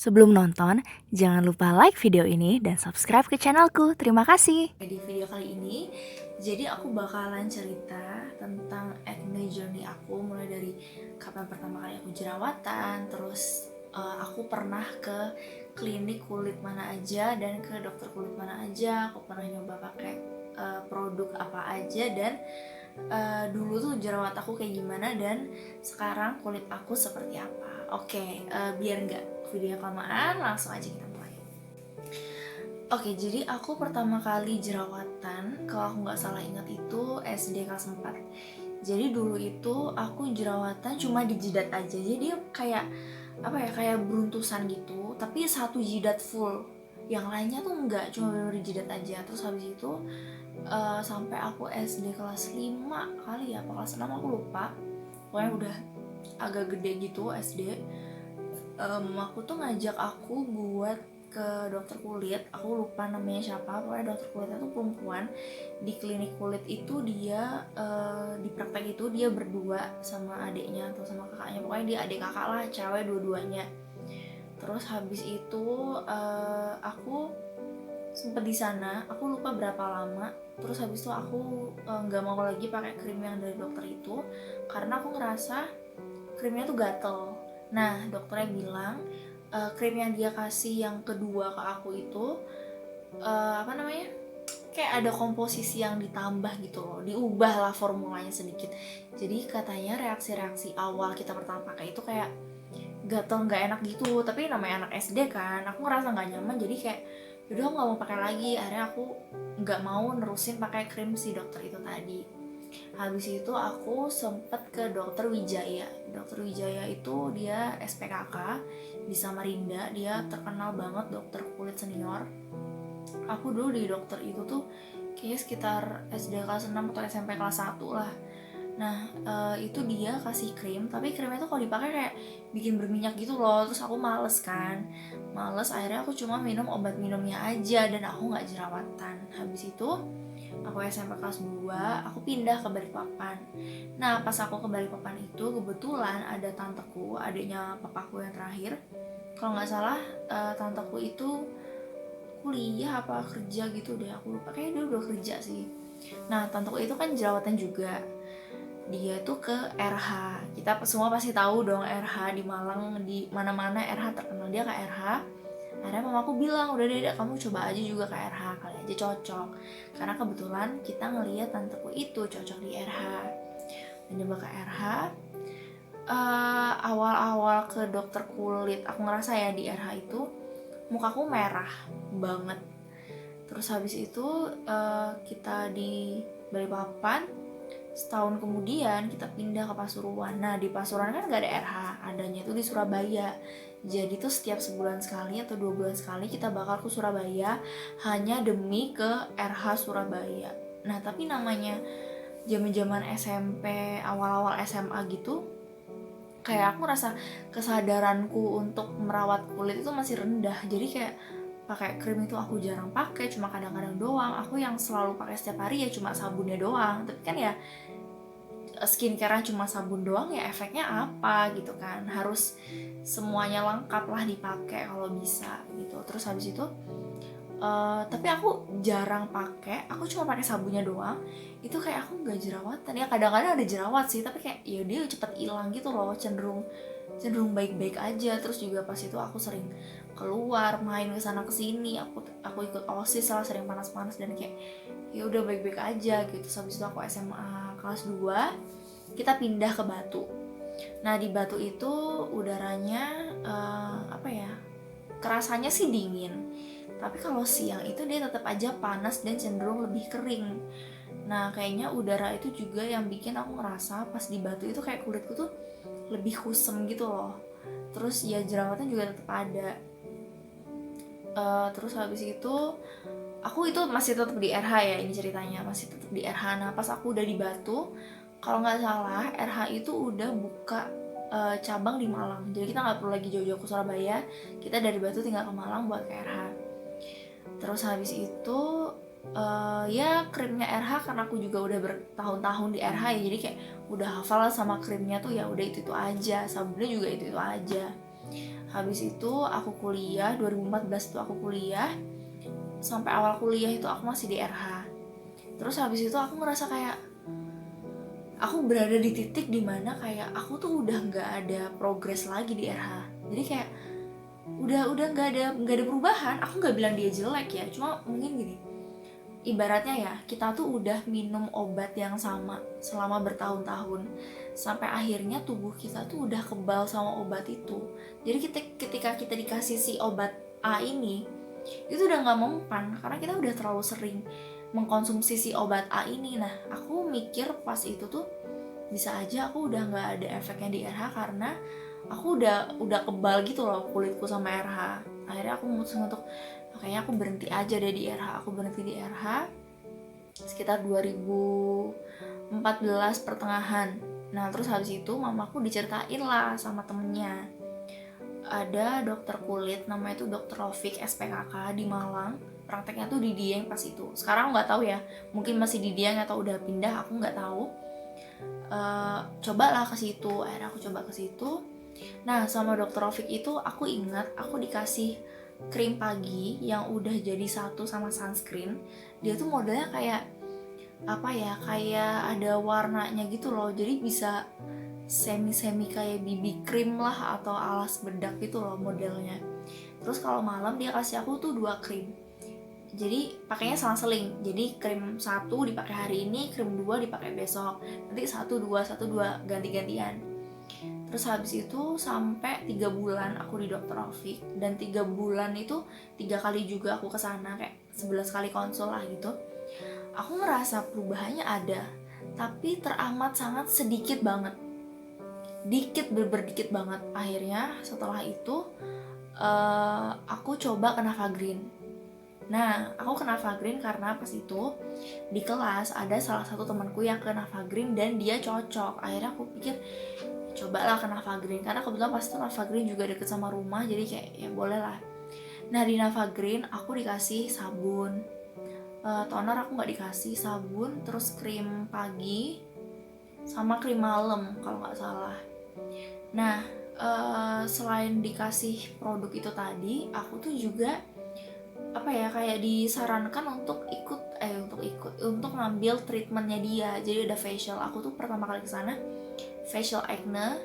Sebelum nonton, jangan lupa like video ini dan subscribe ke channelku. Terima kasih. Di video kali ini, jadi aku bakalan cerita tentang acne journey aku, mulai dari kapan pertama kali aku jerawatan, terus aku pernah ke klinik kulit mana aja dan ke dokter kulit mana aja, aku pernah nyoba pakai produk apa aja, dan dulu tuh jerawat aku kayak gimana dan sekarang kulit aku seperti apa. Oke, biar nggak video kelamaan, langsung aja kita mulai. Oke, jadi aku pertama kali jerawatan, kalau aku nggak salah ingat itu SD kelas 4. Jadi dulu itu aku jerawatan cuma di jidat aja. Jadi kayak apa ya, kayak beruntusan gitu, tapi satu jidat full. Yang lainnya tuh enggak, cuma bener di jidat aja. Terus habis itu sampai aku SD kelas 5 kali ya, apa kelas 6 aku lupa. Pokoknya udah agak gede gitu SD. Aku tuh ngajak aku buat ke dokter kulit, aku lupa namanya siapa, pokoknya dokter kulitnya tuh perempuan. Di klinik kulit itu dia di praktek itu dia berdua sama adiknya atau sama kakaknya, pokoknya dia adik kakak lah, cewek dua-duanya. Terus habis itu aku sempet di sana, aku lupa berapa lama. Terus habis itu aku nggak mau lagi pakai krim yang dari dokter itu karena aku ngerasa krimnya tuh gatel. Nah, dokternya bilang krim yang dia kasih yang kedua ke aku itu apa namanya, kayak ada komposisi yang ditambah gitu loh, diubah lah formulanya sedikit. Jadi katanya reaksi-reaksi awal kita pertama pakai itu kayak gatel nggak enak gitu, tapi namanya anak SD kan, aku ngerasa nggak nyaman, jadi kayak yaudah aku nggak mau pakai lagi. Akhirnya aku nggak mau nerusin pakai krim si dokter itu tadi. Habis itu aku sempet ke dokter Wijaya. Dokter Wijaya itu dia SPKK di Samarinda, dia terkenal banget dokter kulit senior. Aku dulu di dokter itu tuh kayaknya sekitar SD kelas 6 atau SMP kelas 1 lah. Nah itu dia kasih krim, tapi krimnya tuh kalau dipakai kayak bikin berminyak gitu loh. Terus aku males kan, akhirnya aku cuma minum obat minumnya aja dan aku nggak jerawatan. Habis itu aku SMP kelas 2, aku pindah ke Balikpapan. Nah pas aku ke Balikpapan itu kebetulan ada tanteku, adiknya papaku yang terakhir. Kalau nggak salah tanteku itu kuliah apa kerja gitu deh, aku lupa, kayaknya dia udah kerja sih. Nah tanteku itu kan jerawatan juga, dia tuh ke RH. Kita semua pasti tahu dong RH di Malang, di mana-mana RH terkenal, dia ke RH. Akhirnya mamaku bilang, udah deh kamu coba aja juga ke RH, kali aja cocok. Karena kebetulan kita ngeliat tanteku itu cocok di RH. Dan coba ke RH. Awal-awal ke dokter kulit, aku ngerasa ya di RH itu mukaku merah banget. Terus habis itu kita di Balikpapan. Setahun kemudian kita pindah ke Pasuruan. Nah di Pasuruan kan gak ada RH, adanya itu di Surabaya. Jadi tuh setiap sebulan sekali atau 2 bulan sekali kita bakal ke Surabaya hanya demi ke RH Surabaya. Nah tapi namanya zaman-zaman SMP, awal-awal SMA gitu, kayak aku rasa kesadaranku untuk merawat kulit itu masih rendah. Jadi kayak pakai krim itu aku jarang pakai, cuma kadang-kadang doang. Aku yang selalu pakai setiap hari ya cuma sabunnya doang. Tapi kan ya skincare cuma sabun doang, ya efeknya apa gitu kan. Harus semuanya lengkap lah dipakai kalau bisa gitu. Terus habis itu tapi aku jarang pakai, aku cuma pakai sabunnya doang. Itu kayak aku nggak jerawatan ya, kadang-kadang ada jerawat sih, tapi kayak ya dia cepet hilang gitu loh, cenderung baik-baik aja. Terus juga pas itu aku sering keluar main ke sana ke sini, aku ikut OSIS lah, sering panas-panas, dan kayak ya udah baik-baik aja gitu. Terus habis itu aku SMA kelas 2 kita pindah ke Batu. Nah di Batu itu udaranya apa ya, kerasanya sih dingin, tapi kalau siang itu dia tetap aja panas dan cenderung lebih kering. Nah kayaknya udara itu juga yang bikin aku ngerasa pas di Batu itu kayak kulitku tuh lebih kusem gitu loh. Terus ya jerawatnya juga tetap ada. Terus habis itu aku itu masih tetap di RH ya, ini ceritanya masih tetap di RH. Nah pas aku udah di Batu, kalau nggak salah RH itu udah buka cabang di Malang, jadi kita nggak perlu lagi jauh-jauh ke Surabaya, kita dari Batu tinggal ke Malang buat ke RH. Terus habis itu ya krimnya RH, karena aku juga udah bertahun-tahun di RH ya, jadi kayak udah hafal sama krimnya tuh, ya udah itu aja, sabunnya juga itu aja. Habis itu aku kuliah, 2014 tuh aku kuliah. Sampai awal kuliah itu aku masih di RH. Terus habis itu aku ngerasa kayak aku berada di titik dimana kayak aku tuh udah nggak ada progres lagi di RH. Jadi kayak udah nggak ada perubahan. Aku nggak bilang dia jelek ya, cuma mungkin gini, ibaratnya ya kita tuh udah minum obat yang sama selama bertahun-tahun sampai akhirnya tubuh kita tuh udah kebal sama obat itu. Jadi ketika kita dikasih si obat A ini, itu udah nggak mempan karena kita udah terlalu sering mengkonsumsi si obat A ini. Nah, aku mikir pas itu tuh bisa aja aku udah nggak ada efeknya di RH karena aku udah kebal gitu loh kulitku sama RH. Akhirnya aku memutuskan untuk kayaknya aku berhenti aja deh di RH. Aku berhenti di RH sekitar 2014 pertengahan. Nah terus habis itu mamaku diceritain lah sama temennya, ada dokter kulit namanya itu dokter Rofik SPKK di Malang. Prakteknya tuh di Dieng pas itu. Sekarang nggak tahu ya, mungkin masih di Dieng atau udah pindah, aku nggak tahu. Cobalah ke situ. Akhirnya aku coba ke situ. Nah sama dokter Rofik itu aku ingat aku dikasih krim pagi yang udah jadi satu sama sunscreen. Dia tuh modelnya kayak apa ya, kayak ada warnanya gitu loh, jadi bisa semi kayak BB cream lah atau alas bedak gitu loh modelnya. Terus kalau malam dia kasih aku tuh 2 krim, jadi pakainya selang-seling. Jadi krim 1 dipakai hari ini, krim 2 dipakai besok, nanti 1 2 ganti-gantian. Terus habis itu sampai 3 bulan aku di dokter Rafiq, dan 3 bulan itu 3 kali juga aku kesana, kayak 11 kali konsul lah gitu. Aku ngerasa perubahannya ada, tapi teramat sangat sedikit banget, dikit banget. Akhirnya setelah itu aku coba ke Navagrin. Nah aku ke Navagrin karena pas itu di kelas ada salah satu temanku yang ke Navagrin dan dia cocok. Akhirnya aku pikir cobalah ke Navagrin karena kebetulan pas itu Navagrin juga deket sama rumah, jadi kayak ya boleh lah. Nah di Navagrin aku dikasih sabun, toner aku nggak dikasih, sabun, terus krim pagi sama krim malam kalau nggak salah. Nah selain dikasih produk itu tadi, aku tuh juga apa ya, kayak disarankan untuk ngambil treatmentnya dia. Jadi ada facial, aku tuh pertama kali kesana facial acne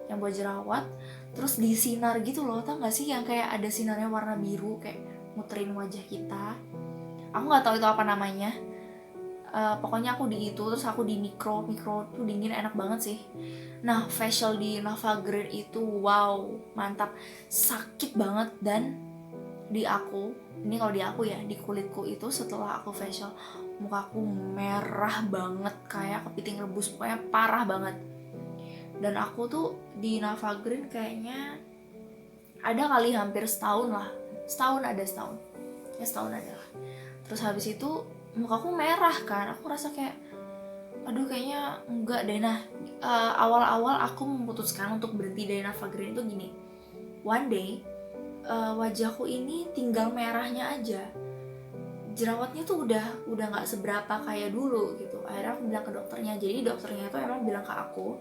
yang buat jerawat, terus disinar gitu loh, tau gak sih yang kayak ada sinarnya warna biru kayak muterin wajah kita. Aku nggak tahu itu apa namanya. Pokoknya aku di itu, terus aku di mikro tuh dingin, enak banget sih. Nah facial di Navagrin itu wow mantap, sakit banget. Dan di aku ini, kalau di aku ya, di kulitku itu setelah aku facial, mukaku merah banget kayak kepiting rebus, pokoknya parah banget. Dan aku tuh di Navagrin kayaknya ada kali hampir setahun lah, setahun ada lah. Terus habis itu mukaku merah kan, aku rasa kayak aduh kayaknya enggak deh. Nah awal-awal aku memutuskan untuk berhenti dari Navagrin itu gini, one day wajahku ini tinggal merahnya aja, jerawatnya tuh udah nggak seberapa kayak dulu gitu. Akhirnya aku bilang ke dokternya, jadi dokternya itu emang bilang ke aku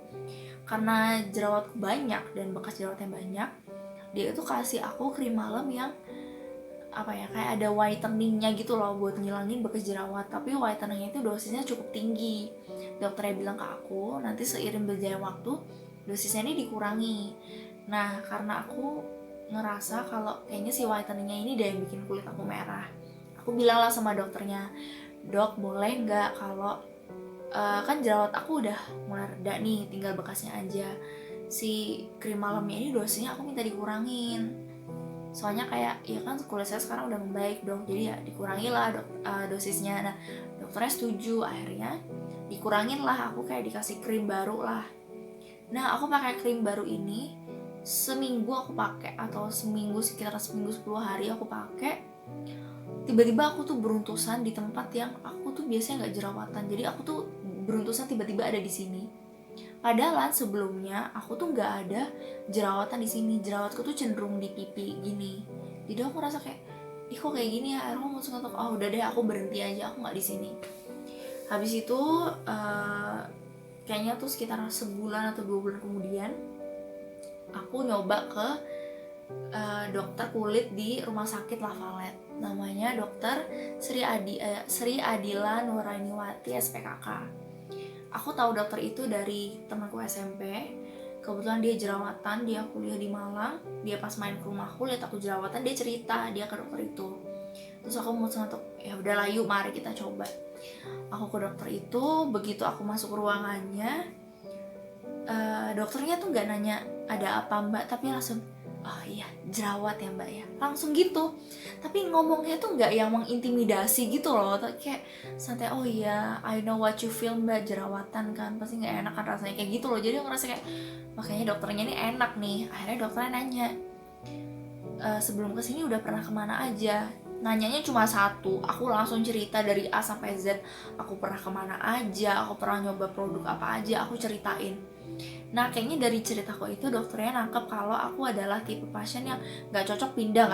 karena jerawatku banyak dan bekas jerawatnya banyak, dia itu kasih aku krim malam yang apa ya, kayak ada whiteningnya gitu loh buat ngilangin bekas jerawat. Tapi whiteningnya itu dosisnya cukup tinggi. Dokternya bilang ke aku nanti seiring berjalannya waktu dosisnya ini dikurangi. Nah karena aku ngerasa kalau kayaknya si whiteningnya ini deh yang bikin kulit aku merah, aku bilang lah sama dokternya, dok boleh nggak kalau kan jerawat aku udah mulai reda nih, tinggal bekasnya aja, si krim malamnya ini dosisnya aku minta dikurangin. Soalnya kayak ya kan kulit saya sekarang udah membaik dong, jadi ya dikurangi lah dosisnya. Nah dokternya setuju, akhirnya dikurangin lah, aku kayak dikasih krim baru lah. Nah aku pakai krim baru ini seminggu aku pakai, atau sekitar seminggu 10 hari aku pakai. Tiba-tiba aku tuh beruntusan di tempat yang aku tuh biasanya nggak jerawatan, jadi aku tuh beruntusan tiba-tiba ada di sini. Padahal sebelumnya aku tuh nggak ada jerawatan di sini, jerawatku tuh cenderung di pipi gini. Jadi aku rasa kayak, ih kok kayak gini ya. Akhirnya aku langsung untuk udah deh aku berhenti aja, aku nggak di sini. Habis itu kayaknya tuh sekitar sebulan atau 2 bulan kemudian aku nyoba ke dokter kulit di rumah sakit Lavalet. Namanya dokter Sri Adila Nurainiwati SPKK. Aku tahu dokter itu dari temanku SMP. Kebetulan dia jerawatan, dia kuliah di Malang. Dia pas main ke rumahku lihat aku jerawatan, dia cerita dia ke dokter itu. Terus aku memutuskan untuk ya udahlah yuk mari kita coba. Aku ke dokter itu, begitu aku masuk ruangannya, dokternya tuh nggak nanya ada apa mbak, tapi langsung oh iya jerawat ya mbak ya, langsung gitu. Tapi ngomongnya tuh nggak yang mengintimidasi gitu loh, kayak santai, oh iya I know what you feel mbak, jerawatan kan pasti nggak enak kan rasanya, kayak gitu loh. Jadi aku ngerasa kayak makanya dokternya ini enak nih. Akhirnya dokternya nanya, sebelum kesini udah pernah kemana aja. Nanyanya cuma satu, aku langsung cerita dari A sampai Z. Aku pernah kemana aja, aku pernah nyoba produk apa aja, aku ceritain. Nah kayaknya dari ceritaku itu dokternya nangkep kalau aku adalah tipe pasien yang nggak cocok pindah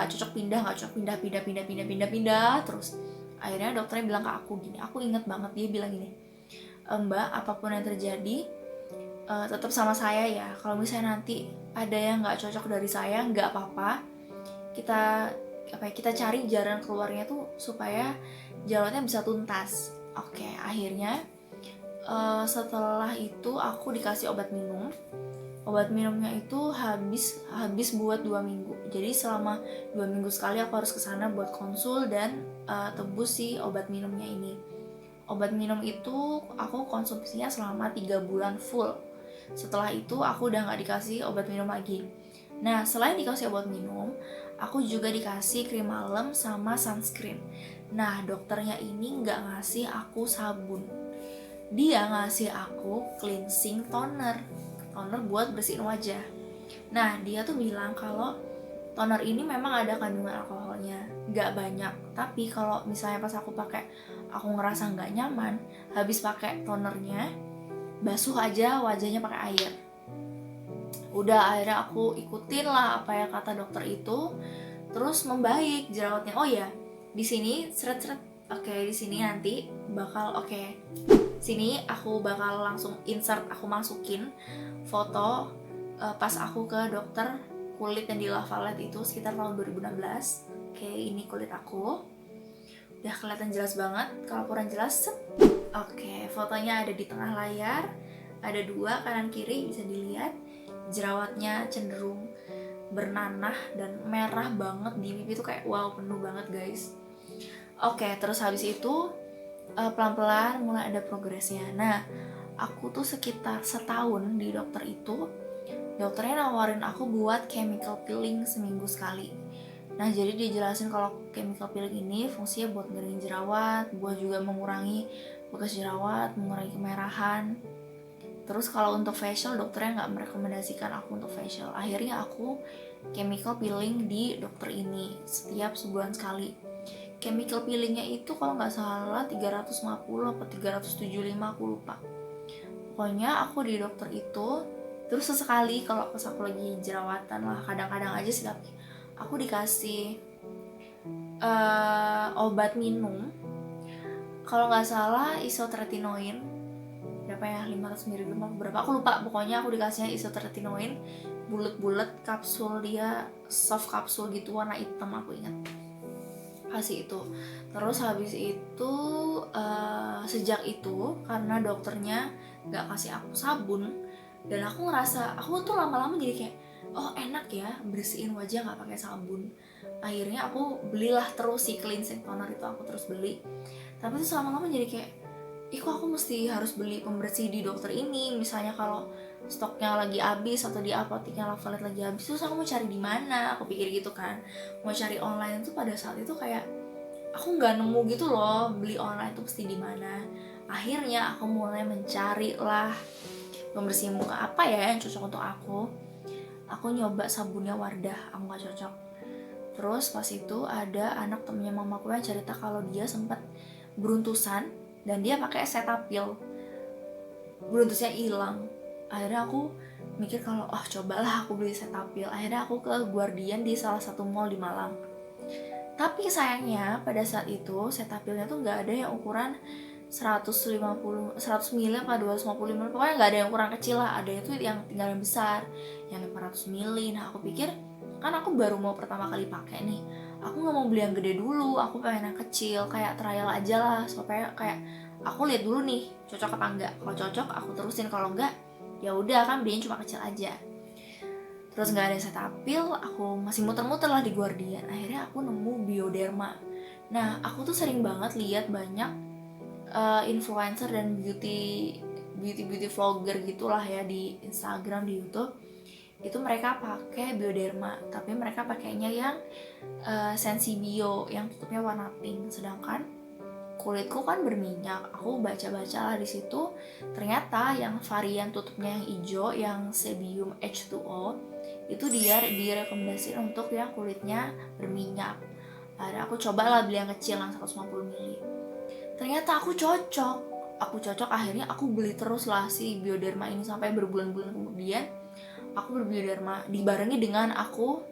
terus. Akhirnya dokternya bilang ke aku gini, aku inget banget dia bilang gini, mbak apapun yang terjadi tetap sama saya ya. Kalau misalnya nanti ada yang nggak cocok dari saya nggak apa-apa, kita cari jalan keluarnya tuh supaya jerawatnya bisa tuntas. Oke, akhirnya setelah itu aku dikasih obat minum. Obat minumnya itu habis buat 2 minggu. Jadi selama 2 minggu sekali aku harus kesana buat konsul dan tebus si obat minumnya ini. Obat minum itu aku konsumsinya selama 3 bulan full. Setelah itu aku udah gak dikasih obat minum lagi. Nah selain dikasih obat minum, aku juga dikasih krim malam sama sunscreen. Nah dokternya ini gak ngasih aku sabun, dia ngasih aku cleansing toner buat bersihin wajah. Nah dia tuh bilang kalau toner ini memang ada kandungan alkoholnya, nggak banyak, tapi kalau misalnya pas aku pakai aku ngerasa nggak nyaman, habis pakai tonernya basuh aja wajahnya pakai air. Udah akhirnya aku ikutin lah apa yang kata dokter itu, terus membaik jerawatnya. Oh ya, di sini seret-seret. Oke, di sini nanti bakal sini aku bakal langsung insert, aku masukin foto pas aku ke dokter kulit yang di Lavalet itu sekitar tahun 2016. Oke, ini kulit aku. Udah kelihatan jelas banget, kalau kurang jelas. Oke, fotonya ada di tengah layar. Ada 2 kanan kiri bisa dilihat. Jerawatnya cenderung bernanah dan merah banget di pipi tuh kayak wow, penuh banget guys. Oke, terus habis itu pelan-pelan mulai ada progresnya. Nah, aku tuh sekitar setahun di dokter itu, dokternya nawarin aku buat chemical peeling seminggu sekali. Nah, jadi dia jelasin kalau chemical peeling ini fungsinya buat ngeringin jerawat, buat juga mengurangi bekas jerawat, mengurangi kemerahan. Terus kalau untuk facial, dokternya nggak merekomendasikan aku untuk facial. Akhirnya aku chemical peeling di dokter ini setiap sebulan sekali. Chemical peelingnya itu kalau nggak salah 350 atau 375, aku lupa. Pokoknya aku di dokter itu terus sesekali kalau pas aku lagi jerawatan lah, kadang-kadang aja sih, tapi aku dikasih obat minum. Kalau nggak salah isotretinoin, berapa ya, 500 mg berapa aku lupa. Pokoknya aku dikasihnya isotretinoin bulet-bulet kapsul, dia soft kapsul gitu warna hitam, aku ingat kasih itu. Terus habis itu sejak itu karena dokternya nggak kasih aku sabun dan aku ngerasa aku tuh lama-lama jadi kayak oh enak ya bersihin wajah nggak pakai sabun. Akhirnya aku belilah terus si cleansing toner itu, aku terus beli. Tapi tuh lama-lama jadi kayak kok aku mesti harus beli pembersih di dokter ini. Misalnya kalau stoknya lagi habis atau di apoteknya Lavalet lagi habis, terus aku mau cari di mana? Aku pikir gitu kan. Mau cari online tuh pada saat itu kayak aku nggak nemu gitu loh, beli online tuh pasti di mana. Akhirnya aku mulai mencari lah pembersih muka apa ya yang cocok untuk aku. Aku nyoba sabunnya Wardah, aku nggak cocok. Terus pas itu ada anak temennya mamaku yang cerita kalau dia sempat beruntusan dan dia pakai Cetaphil, beruntusnya hilang. Akhirnya aku mikir kalau cobalah aku beli Cetaphil. Akhirnya aku ke Guardian di salah satu mall di Malang. Tapi sayangnya pada saat itu Cetaphilnya tuh nggak ada yang ukuran 100 ml apa 250 ml, pokoknya nggak ada yang ukuran kecil lah. Ada itu yang tinggal yang besar, yang 500 ml. Nah aku pikir kan aku baru mau pertama kali pakai nih, aku nggak mau beli yang gede dulu, aku pengen yang kecil kayak trial aja lah, supaya kayak aku lihat dulu nih cocok apa enggak. Kalau cocok aku terusin, kalau enggak ya udah, kan belinya cuma kecil aja. Terus nggak ada yang saya tampil, aku masih muter-muter lah di Guardian. Akhirnya aku nemu Bioderma. Nah, aku tuh sering banget lihat banyak influencer dan beauty vlogger gitulah ya di Instagram, di YouTube. Itu mereka pakai Bioderma, tapi mereka pakainya yang Sensibio yang tutupnya warna pink. Sedangkan kulitku kan berminyak, aku baca-baca lah di situ, ternyata yang varian tutupnya yang hijau, yang Sebium H2O, itu dia direkomendasikan untuk yang kulitnya berminyak. Akhirnya aku cobalah beli yang kecil yang 150 ml. Ternyata aku cocok, akhirnya aku beli terus lah si Bioderma ini sampai berbulan-bulan kemudian aku berbioderma, dibarengi dengan aku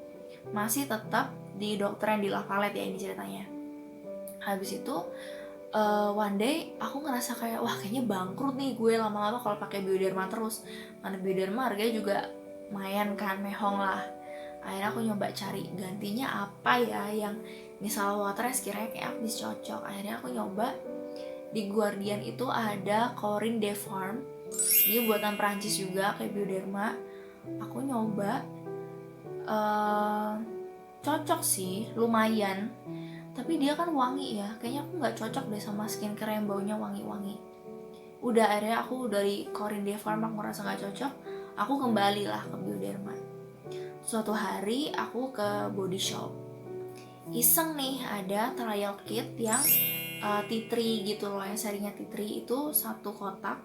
masih tetap di dokter yang di La Valette ya, ini ceritanya. Habis itu one day aku ngerasa kayak wah kayaknya bangkrut nih gue lama-lama kalau pakai Bioderma terus. Karena Bioderma harganya juga lumayan kan, mehong lah. Akhirnya aku nyoba cari gantinya apa ya yang misal waternya sekiranya kayak aku bisa cocok. Akhirnya aku nyoba di Guardian itu ada Corinne de Farm, dia buatan Prancis juga kayak Bioderma. Aku nyoba cocok sih, lumayan, tapi dia kan wangi ya, kayaknya aku nggak cocok deh sama skincare yang baunya wangi-wangi. Udah, akhirnya aku dari Corinne de Farm aku ngerasa nggak cocok, aku kembali lah ke Bioderma. Suatu hari aku ke Body Shop, iseng nih ada trial kit yang tea tree gitu loh, yang serinya tea tree itu satu kotak,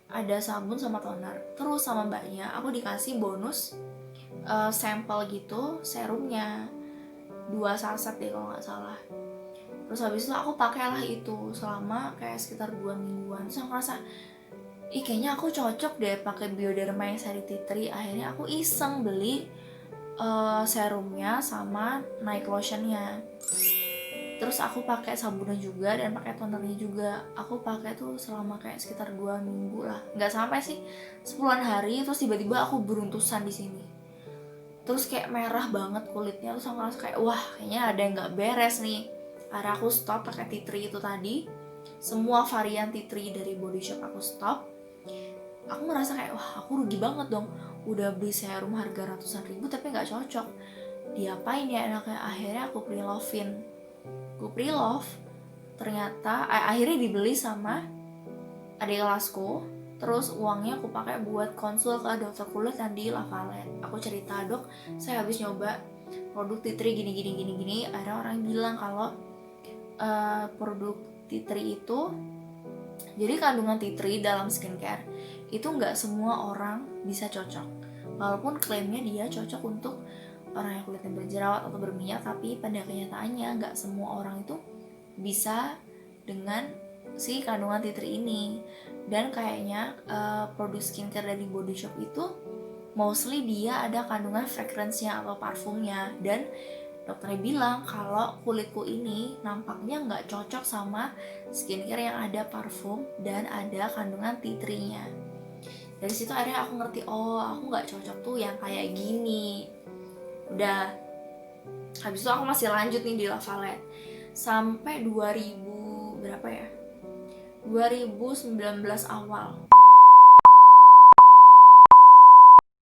ada sabun sama toner. Terus sama mbaknya aku dikasih bonus sampel gitu serumnya 2 saset deh kalau nggak salah. Terus habis itu aku pakailah itu selama kayak sekitar 2 mingguan. Terus aku ngerasa kayaknya aku cocok deh pakai Bioderma yang seri tea tree. Akhirnya aku iseng beli serumnya sama night lotionnya. Terus aku pakai sabunnya juga dan pakai tonernya juga. Aku pakai tuh selama kayak sekitar 2 minggu lah, nggak sampai sih 10-an hari. Terus tiba-tiba aku beruntusan di sini, terus kayak merah banget kulitnya. Terus aku ngerasa kayak wah kayaknya ada yang nggak beres nih. Akhirnya aku stop pakai tea tree itu tadi, semua varian tea tree dari Body Shop aku stop. Aku ngerasa kayak wah aku rugi banget dong, udah beli serum harga ratusan ribu tapi nggak cocok. Diapain ya enaknya? Akhirnya aku pre-love-in. Gue pre-love, ternyata akhirnya dibeli sama adik kelasku. Terus uangnya aku pakai buat konsul ke dokter kulit yang di La Valette. Aku cerita, dok saya habis nyoba produk tea tree gini. Ada orang bilang kalau produk tea tree itu, jadi kandungan tea tree dalam skincare itu nggak semua orang bisa cocok. Walaupun klaimnya dia cocok untuk orang yang kulitnya berjerawat atau berminyak, tapi pada kenyataannya nggak semua orang itu bisa dengan si kandungan tea tree ini. Dan kayaknya produk skincare dari Body Shop itu mostly dia ada kandungan fragrance-nya atau parfumnya. Dan dokternya bilang kalau kulitku ini nampaknya nggak cocok sama skincare yang ada parfum dan ada kandungan tea tree-nya. Dari situ akhirnya aku ngerti, oh aku nggak cocok tuh yang kayak gini. Udah, habis itu aku masih lanjut nih di La Valette sampai 2000 berapa ya, 2019 awal.